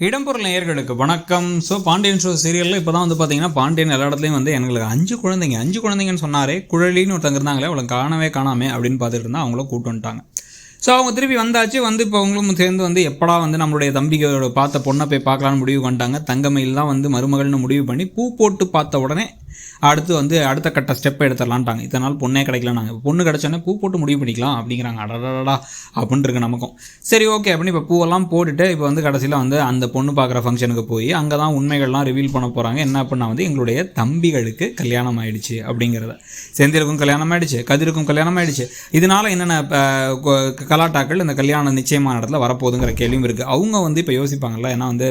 இடம்பொருள் நேயர்களுக்கு வணக்கம். ஸோ பாண்டியன் ஷோ சீரியலில் இப்போ தான் வந்து பார்த்தீங்கன்னா பாண்டியன் எல்லா இடத்துலையும் வந்து எங்களுக்கு 5 குழந்தைங்கன்னு சொன்னாரே, குழலின்னு ஒருத்தங்க இருந்தாங்களே அவளை காணாமே அப்படின்னு பார்த்துட்டு இருந்தால் அவங்கள கூட்டு வந்துட்டாங்க. ஸோ அவங்க திருப்பி வந்தாச்சு. வந்து இப்போ அவங்களும் சேர்ந்து வந்து எப்படா வந்து நம்மளுடைய தம்பிகளோட பார்த்த பொண்ணை போய் பார்க்கலான்னு முடிவு பண்ணிட்டாங்க. தங்கமயில் தான் வந்து மருமகள்னு முடிவு பண்ணி பூ போட்டு பார்த்த உடனே அடுத்து வந்து அடுத்த கட்ட ஸ்டெப் எடுத்துடலான்ட்டாங்க. இத்தனை நாள் பொண்ணே கிடைக்கல, நாங்கள் பொண்ணு கிடச்சோன்னே பூ போட்டு முடிவு பண்ணிக்கலாம் அப்படிங்கிறாங்க. அடடா அப்படின்னு இருக்கு நமக்கும். சரி ஓகே அப்படின்னு இப்போ பூவெல்லாம் போட்டுட்டு இப்போ வந்து கடைசியில் வந்து அந்த பொண்ணு பார்க்குற ஃபங்க்ஷனுக்கு போய் அங்கே தான் உண்மைகள்லாம் ரிவீல் பண்ண போகிறாங்க. என்ன அப்படின்னா வந்து எங்களுடைய தம்பிகளுக்கு கல்யாணம் ஆகிடுச்சு அப்படிங்கிறத. செந்திலுக்கும் கல்யாணம் ஆகிடுச்சு, கதிருக்கும் கல்யாணம் ஆகிடுச்சு. இதனால் என்னென்ன கலாட்டாக்கள் இந்த கல்யாணம் நிச்சயமான இடத்துல வரப்போகுதுங்கிற கேள்வியும் இருக்குது. அவங்க வந்து இப்போ யோசிப்பாங்கள்ல, ஏன்னா வந்து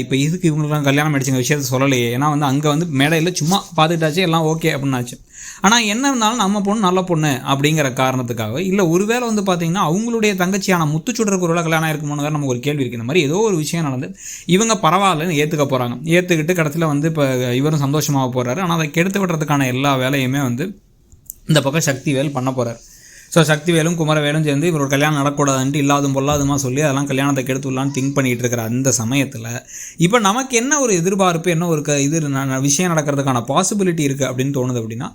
இப்போ இதுக்கு இவங்களுக்குலாம் கல்யாணம் ஆகிடுச்சுங்க விஷயத்த சொல்லலையே. ஏன்னா வந்து அங்கே வந்து மேடையில் சும்மா பார்த்துட்டாச்சு, எல்லாம் ஓகே அப்படின்னாச்சு. ஆனால் என்ன இருந்தாலும் நம்ம பொண்ணு நல்ல பொண்ணு அப்படிங்கிற காரணத்துக்காக இல்லை, ஒருவேளை வந்து பார்த்தீங்கன்னா அவங்களுடைய தங்கச்சியான முத்துச்சுடருக்கு ஒரு வேளை கல்யாணம் இருக்குமோன்னு வேறு நமக்கு ஒரு கேள்வி இருக்குது. இந்த மாதிரி ஏதோ ஒரு விஷயம் நடந்து இவங்க பரவாயில்லன்னு ஏற்றுக்க போகிறாங்க. ஏற்றுக்கிட்டு கடைசியில் வந்து இப்போ இவரும் சந்தோஷமாக போகிறாரு. ஆனால் அதை கெடுத்து விடுறதுக்கான எல்லா வேலையுமே வந்து இந்த பக்கம் சக்திவேல் பண்ண போகிறார். ஸோ சக்திவேலும் குமரவேலும் சேர்ந்து இவரோட கல்யாணம் நடக்கூடாதுன்ட்டு இல்லாதும் பொல்லாதுமா சொல்லி அதெல்லாம் கல்யாணத்தை கெடுத்துடலான்னு திங்க் பண்ணிகிட்டு இருக்கிற அந்த சமயத்தில் இப்போ நமக்கு என்ன ஒரு எதிர்பார்ப்பு, என்ன ஒரு விஷயம் நடக்கிறதுக்கான பாசிபிலிட்டி இருக்குது அப்படின்னு தோணுது. அப்படின்னா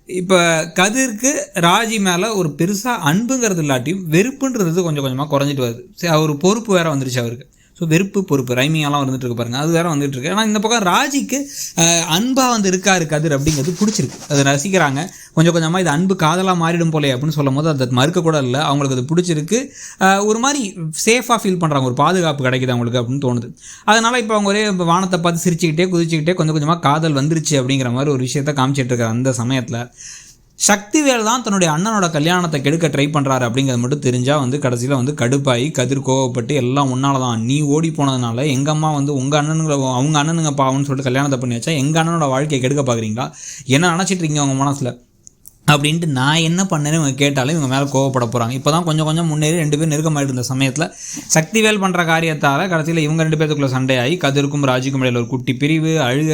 இப்போ கதிருக்கு ராஜி மேலே ஒரு பெருசாக அன்புங்கிறது இல்லாட்டியும் வெறுப்புன்றது கொஞ்சம் கொஞ்சமாக குறைஞ்சிட்டு வருது. ஒரு பொறுப்பு வேறு வந்துருச்சு அவருக்கு. ஸோ வெறுப்பு பொறுப்பு ரைமிங்கெல்லாம் வந்துட்டு இருக்கு பாருங்கள், அது வேறு வந்துட்டு இருக்கு. ஆனால் இந்த பக்கம் ராஜிக்கு அன்பாக வந்து இருக்காரு கதிர் அப்படிங்கிறது பிடிச்சிருக்கு, அதை ரசிக்கிறாங்க. கொஞ்சம் கொஞ்சமாக இது அன்பு காதலாக மாறிடும் போலே அப்படின்னு சொல்லும் போது அதை மறுக்க கூட இல்லை, அவங்களுக்கு அது பிடிச்சிருக்கு. ஒரு மாதிரி சேஃபாக ஃபீல் பண்ணுறாங்க, ஒரு பாதுகாப்பு கிடைக்குது அவங்களுக்கு அப்படின்னு தோணுது. அதனால் இப்போ அவங்க ஒரே வானத்தை பார்த்து சிரிச்சுக்கிட்டே குதிச்சுக்கிட்டே கொஞ்சம் கொஞ்சமாக காதல் வந்துருச்சு அப்படிங்கிற மாதிரி ஒரு விஷயத்தை காமிச்சிட்டு இருக்கிற அந்த சமயத்தில் சக்திவேல் தான் தன்னுடைய அண்ணனோட கல்யாணத்தை கெடுக்க ட்ரை பண்ணுறாரு அப்படிங்கிறது மட்டும் தெரிஞ்சால் வந்து கடைசியில் வந்து கடுப்பாகி கதிர் கோவப்பட்டு எல்லாம் உன்னால தான், நீ ஓடி போனதுனால எங்கள் அம்மா வந்து உங்கள் அண்ணனுங்களை அவங்க அண்ணனுங்க பாவம்னு சொல்லிட்டு கல்யாணத்தை பண்ணி வச்சா எங்கள் அண்ணனோட வாழ்க்கையை கெடுக்க பார்க்குறீங்களா, என்ன நினச்சிட்டு இருக்கீங்க அவங்க மனசில் அப்படின்ட்டு நான் என்ன பண்ணேன்னு இவங்க கேட்டாலும் இவங்க மேலே கோவப்பட போகிறாங்க. இப்போ தான் கொஞ்சம் கொஞ்சம் முன்னேறி 2 பேர் நெருக்கமாகிட்டு இருந்த சமயத்தில் சக்திவேல் பண்ணுற காரியத்தால் கடைசியில் இவங்க 2 பேருக்குள்ள சண்டையாகி கதிருக்கும் ராஜிக்கும் இடையில் ஒரு குட்டி பிரிவு அழுக.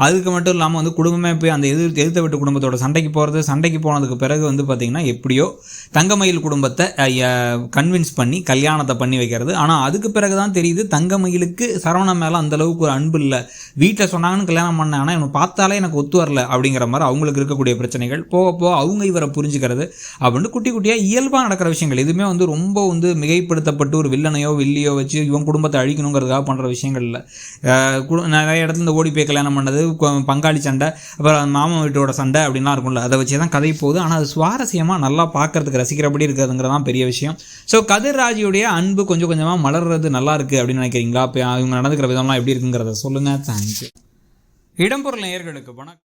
அதுக்கு மட்டும் இல்லாமல் வந்து குடும்பமே போய் அந்த எதிர்த்த விட்டு குடும்பத்தோட சண்டைக்கு போனதுக்கு பிறகு வந்து பார்த்திங்கன்னா எப்படியோ தங்கமயில் குடும்பத்தை கன்வின்ஸ் பண்ணி கல்யாணத்தை பண்ணி வைக்கிறது. ஆனால் அதுக்கு பிறகு தான் தெரியுது தங்கமயிலுக்கு சரவணன் மேலே அந்தளவுக்கு ஒரு அன்பு இல்லை. வீட்டில் சொன்னாங்கன்னு கல்யாணம் பண்ணேன், ஆனால் இவனை பார்த்தாலே எனக்கு ஒத்து வரல அப்படிங்கிற மாதிரி அவங்களுக்கு இருக்கக்கூடிய பிரச்சனைகள் போக அவங்க இவரை புரிஞ்சுக்கிறது அப்படின்னு குட்டி குட்டியாக இயல்பாக நடக்கிற விஷயங்கள். எதுவுமே வந்து ரொம்ப வந்து மிகைப்படுத்தப்பட்டு ஒரு வில்லியோ வச்சு இவன் குடும்பத்தை அழிக்கணுங்கிறதுக்காக பண்ணுற விஷயங்கள் இல்லை. நிறைய இடத்துல இந்த ஓடி போய் கல்யாணம் பண்ணது, பங்காளி சண்டை, அப்புறம் மாமன் வீட்டோட சண்டை அப்படின்லாம் இருக்கும்ல, அதை வச்சு தான் கதை போகுது. ஆனால் அது சுவாரஸ்யமாக நல்லா பார்க்கறதுக்கு ரசிக்கிறபடி இருக்கிறதுங்கிறதான் பெரிய விஷயம். ஸோ கதிர் ராஜியுடைய அன்பு கொஞ்சம் கொஞ்சமாக மலர்றது நல்லா இருக்குது அப்படின்னு நினைக்கிறீங்களா? இப்போ இவங்க நடந்துக்கிற விதம்லாம் எப்படி இருக்குங்கிறத சொல்லுங்கள். தேங்க்யூ. இடம்பொருள் நேயர்களுக்கு வணக்கம்.